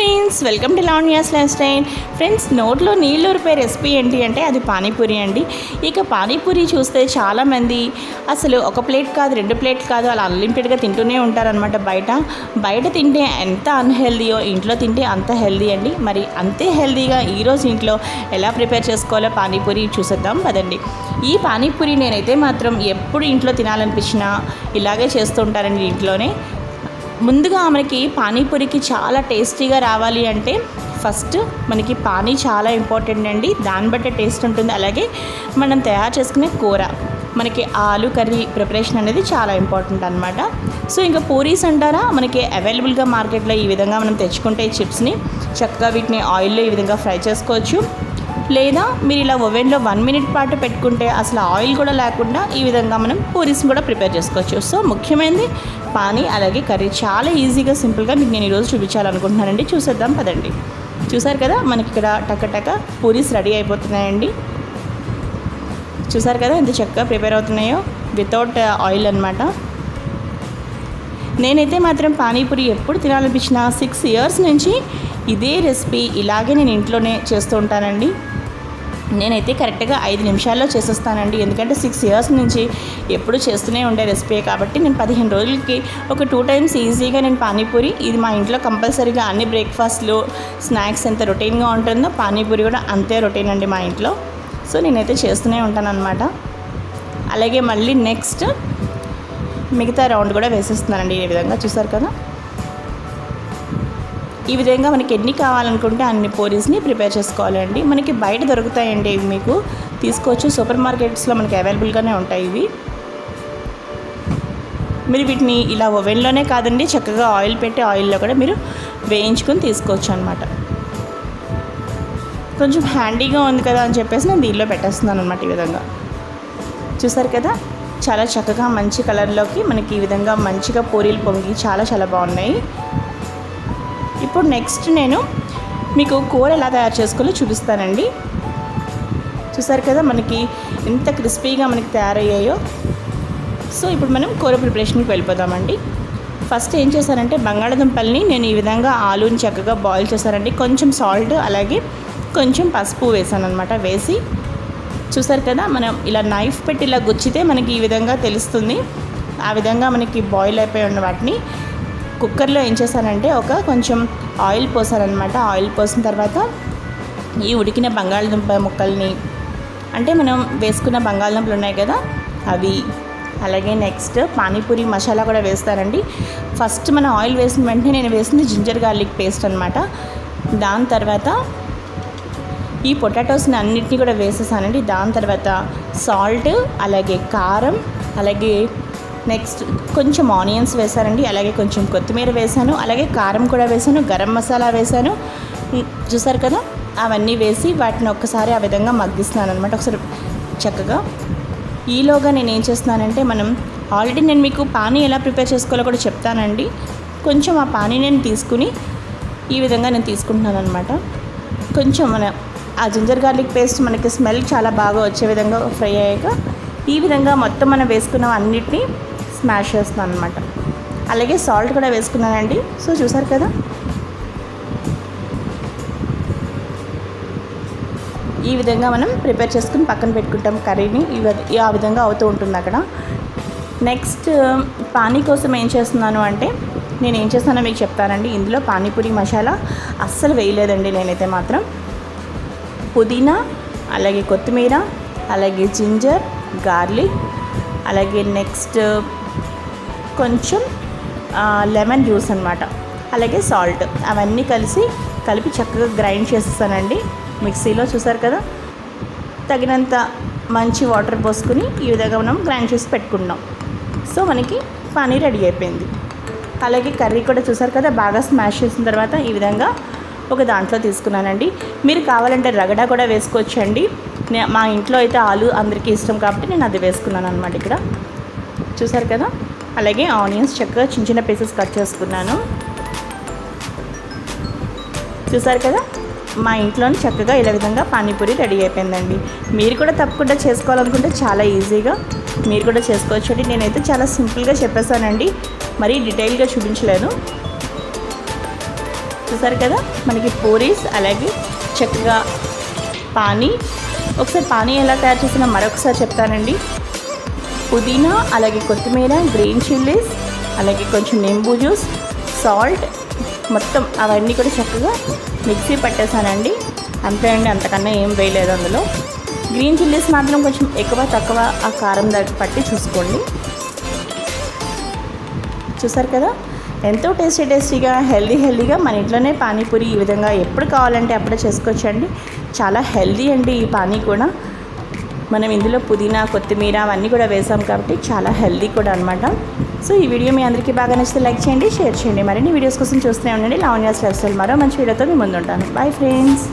Friends, welcome to Lavanya's life style. Friends, నోట్లో నీళ్ళు ఊరిపోయే recipe ఏంటి అంటే అది పానీపూరి అండి. ఇక పానీపూరి చూస్తే చాలామంది అసలు ఒక ప్లేట్ కాదు, 2 ప్లేట్లు కాదు, అలా అన్లిమిటెడ్గా తింటూనే ఉంటారనమాట. బయట తింటే ఎంత అన్హెల్దీయో ఇంట్లో తింటే అంత హెల్దీ అండి. మరి అంతే హెల్దీగా ఈరోజు ఇంట్లో ఎలా ప్రిపేర్ చేసుకోవాలో పానీపూరి చూసేద్దాం పదండి. ఈ పానీపూరి నేనైతే మాత్రం ఎప్పుడు ఇంట్లో తినాలనిపించినా ఇలాగే చేస్తూ ఉంటానండి ఇంట్లోనే. ముందుగా మనకి పానీపూరికి చాలా టేస్టీగా రావాలి అంటే ఫస్ట్ మనకి పానీ చాలా ఇంపార్టెంట్ అండి. దాన్ని బట్టే టేస్ట్ ఉంటుంది. అలాగే మనం తయారు చేసుకునే కూర, మనకి ఆలు కర్రీ ప్రిపరేషన్ అనేది చాలా ఇంపార్టెంట్ అనమాట. సో ఇంకా పూరీస్ అంటారా, మనకి అవైలబుల్గా మార్కెట్లో ఈ విధంగా మనం తెచ్చుకుంటే చిప్స్ని చక్కగా వీటిని ఆయిల్లో ఈ విధంగా ఫ్రై చేసుకోవచ్చు. లేదా మీరు ఇలా ఓవెన్లో 1 మినిట్ పాటు పెట్టుకుంటే అసలు ఆయిల్ కూడా లేకుండా ఈ విధంగా మనం పూరీస్ని కూడా ప్రిపేర్ చేసుకోవచ్చు. సో ముఖ్యమైనది పానీ అలాగే కర్రీ చాలా ఈజీగా సింపుల్గా మీకు నేను ఈరోజు చూపించాలనుకుంటున్నానండి. చూసేద్దాం పదండి. చూసారు కదా, మనకి ఇక్కడ టక పూరీస్ రెడీ అయిపోతున్నాయండి. చూసారు కదా ఎంత చక్కగా ప్రిపేర్ అవుతున్నాయో వితౌట్ ఆయిల్ అనమాట. నేనైతే మాత్రం పానీపూరి ఎప్పుడు తినాలనిపించినా 6 ఇయర్స్ నుంచి ఇదే రెసిపీ ఇలాగే నేను ఇంట్లోనే చేస్తూ ఉంటానండి. నేనైతే కరెక్ట్గా 5 నిమిషాల్లో చేసేస్తానండి. ఎందుకంటే 6 ఇయర్స్ నుంచి ఎప్పుడు చేస్తూనే ఉండే రెసిపీ కాబట్టి నేను 15 రోజులకి ఒక 2 టైమ్స్ ఈజీగా నేను పానీపూరి, ఇది మా ఇంట్లో కంపల్సరీగా అన్ని బ్రేక్ఫాస్ట్లు స్నాక్స్ ఎంత రొటీన్గా ఉంటుందో పానీపూరి కూడా అంతే రొటీన్ అండి మా ఇంట్లో. సో నేనైతే చేస్తూనే ఉంటాను అనమాట. అలాగే మళ్ళీ నెక్స్ట్ మిగతా రౌండ్ కూడా వేసేస్తున్నానండి ఈ విధంగా. చూసారు కదా, ఈ విధంగా మనకి ఎన్ని కావాలనుకుంటే అన్ని పూరీస్ని ప్రిపేర్ చేసుకోవాలండి. మనకి బయట దొరుకుతాయండి, ఇవి మీకు తీసుకోవచ్చు. సూపర్ మార్కెట్స్లో మనకి అవైలబుల్గానే ఉంటాయి ఇవి. మీరు వీటిని ఇలా ఓవెన్లోనే కాదండి, చక్కగా ఆయిల్ పెట్టి ఆయిల్లో కూడా మీరు వేయించుకొని తీసుకోవచ్చు అనమాట. కొంచెం హ్యాండీగా ఉంది కదా అని చెప్పేసి నేను దీనిలో పెట్టేస్తున్నాను అనమాట. ఈ విధంగా చూసారు కదా, చాలా చక్కగా మంచి కలర్లోకి మనకి ఈ విధంగా మంచిగా పూరీలు పొంగి చాలా బాగున్నాయి. ఇప్పుడు నెక్స్ట్ నేను మీకు కూర ఎలా తయారు చేసుకోవాలో చూపిస్తానండి. చూసారు కదా మనకి ఎంత క్రిస్పీగా మనకి తయారయ్యాయో. సో ఇప్పుడు మనం కూర ప్రిపరేషన్కి వెళ్ళిపోదామండి. ఫస్ట్ ఏం చేశానంటే బంగాళదుంపల్ని నేను ఈ విధంగా ఆలూని చక్కగా బాయిల్ చేశానండి. కొంచెం సాల్ట్ అలాగే కొంచెం పసుపు వేసాను అనమాట. వేసి చూసారు కదా, మనం ఇలా నైఫ్ పెట్టి ఇలా గుచ్చితే మనకి ఈ విధంగా తెలుస్తుంది. ఆ విధంగా మనకి బాయిల్ అయిపోయి ఉన్న వాటిని కుక్కర్లో ఏం చేశానంటే కొంచెం ఆయిల్ పోసానమాట. ఆయిల్ పోసిన తర్వాత ఈ ఉడికిన బంగాళదుంప ముక్కల్ని, అంటే మనం వేసుకున్న బంగాళదుంపలు ఉన్నాయి కదా అవి, అలాగే నెక్స్ట్ పానీపూరి మసాలా కూడా వేస్తానండి. ఫస్ట్ మనం ఆయిల్ వేసిన వెంటనే నేను వేసింది జింజర్ గార్లిక్ పేస్ట్ అనమాట. దాని తర్వాత ఈ పొటాటోస్ని అన్నిటినీ కూడా వేసేసానండి. దాని తర్వాత సాల్ట్ అలాగే కారం అలాగే నెక్స్ట్ కొంచెం ఆనియన్స్ వేసానండి. అలాగే కొంచెం కొత్తిమీర వేసాను, అలాగే కారం కూడా వేసాను, గరం మసాలా వేసాను. చూసారు కదా, అవన్నీ వేసి వాటిని ఒక్కసారి ఆ విధంగా మగ్గిస్తున్నాను అనమాట ఒకసారి చక్కగా. ఈలోగా నేను ఏం చేస్తున్నానంటే ఆల్రెడీ నేను మీకు పానీ ఎలా ప్రిపేర్ చేసుకోవాలో కూడా చెప్తానండి. కొంచెం ఆ పానీ నేను తీసుకుని ఈ విధంగా నేను తీసుకుంటున్నాను అనమాట. కొంచెం ఆ జింజర్ గార్లిక్ పేస్ట్ మనకి స్మెల్ చాలా బాగా వచ్చే విధంగా ఫ్రై అయ్యాక ఈ విధంగా మొత్తం మనం వేసుకున్న అన్నిటినీ స్మాష్ చేస్తున్నాను అనమాట. అలాగే సాల్ట్ కూడా వేసుకున్నానండి. సో చూసారు కదా, ఈ విధంగా మనం ప్రిపేర్ చేసుకుని పక్కన పెట్టుకుంటాం కర్రీని. ఆ విధంగా అవుతూ ఉంటుంది అక్కడ. నెక్స్ట్ పానీ కోసం ఏం చేస్తున్నాను అంటే నేను ఏం చేస్తానో మీకు చెప్తానండి. ఇందులో పానీపూరి మసాలా అస్సలు వేయలేదండి నేనైతే మాత్రం. పుదీనా అలాగే కొత్తిమీర అలాగే జింజర్ గార్లిక్ అలాగే నెక్స్ట్ కొంచెం లెమన్ జ్యూస్ అనమాట, అలాగే సాల్ట్ అవన్నీ కలిపి చక్కగా గ్రైండ్ చేసేస్తానండి మిక్సీలో. చూసారు కదా, తగినంత మంచి వాటర్ పోసుకుని ఈ విధంగా మనం గ్రైండ్ చేసి పెట్టుకున్నాం. సో మనకి పన్నీర్ రెడీ అయిపోయింది. అలాగే కర్రీ కూడా చూసారు కదా, బాగా స్మాష్ చేసిన తర్వాత ఈ విధంగా ఒక దాంట్లో తీసుకున్నానండి. మీరు కావాలంటే రగడా కూడా వేసుకోవచ్చండి. మా ఇంట్లో అయితే ఆలు అందరికీ ఇష్టం కాబట్టి నేను అది వేసుకున్నాను అనమాట ఇక్కడ. చూసారు కదా, అలాగే ఆనియన్స్ చక్కగా చిన్న పీసెస్ కట్ చేసుకున్నాను. చూసారు కదా, మా ఇంట్లోనే చక్కగా ఇలా విధంగా పానీపూరి రెడీ అయిపోయిందండి. మీరు కూడా తప్పకుండా చేసుకోవాలనుకుంటే చాలా ఈజీగా మీరు కూడా చేసుకోవచ్చండి. నేనైతే చాలా సింపుల్గా చెప్పేసానండి, మరీ డీటెయిల్గా చూపించలేను. చూసారు కదా మనకి పూరీస్ అలాగే చక్కగా పానీ. ఒకసారి పానీ ఎలా తయారు చేసినా మరొకసారి చెప్తానండి. పుదీనా అలాగే కొత్తిమీర, గ్రీన్ చిల్లీస్, అలాగే కొంచెం నింబు జ్యూస్, సాల్ట్, మొత్తం అవన్నీ కూడా చక్కగా మిక్సీ పట్టేసానండి. అంతే అండి, అంతకన్నా ఏం వేయలేదు అందులో. గ్రీన్ చిల్లీస్ మాత్రం కొంచెం ఎక్కువ తక్కువ ఆ కారం దగ్గర పట్టి చూసుకోండి. చూసారు కదా ఎంతో టేస్టీగా హెల్దీగా మన ఇంట్లోనే పానీపూరి ఈ విధంగా ఎప్పుడు కావాలంటే అప్పుడే చేసుకోవచ్చండి. చాలా హెల్దీ అండి ఈ పానీ కూడా. మనం ఇందులో పుదీనా, కొత్తిమీర అవన్నీ కూడా వేసాం కాబట్టి చాలా హెల్దీ కూడా అనమాట. సో ఈ వీడియో మీ అందరికీ బాగా నచ్చితే లైక్ చేయండి, షేర్ చేయండి. మరిన్ని వీడియోస్ కోసం చూస్తూనే ఉండండి. లావణ్యాస్ లైఫ్ స్టైల్ మరో మంచి వీడియోతో మీ ముందు ఉంటాను. Bye friends.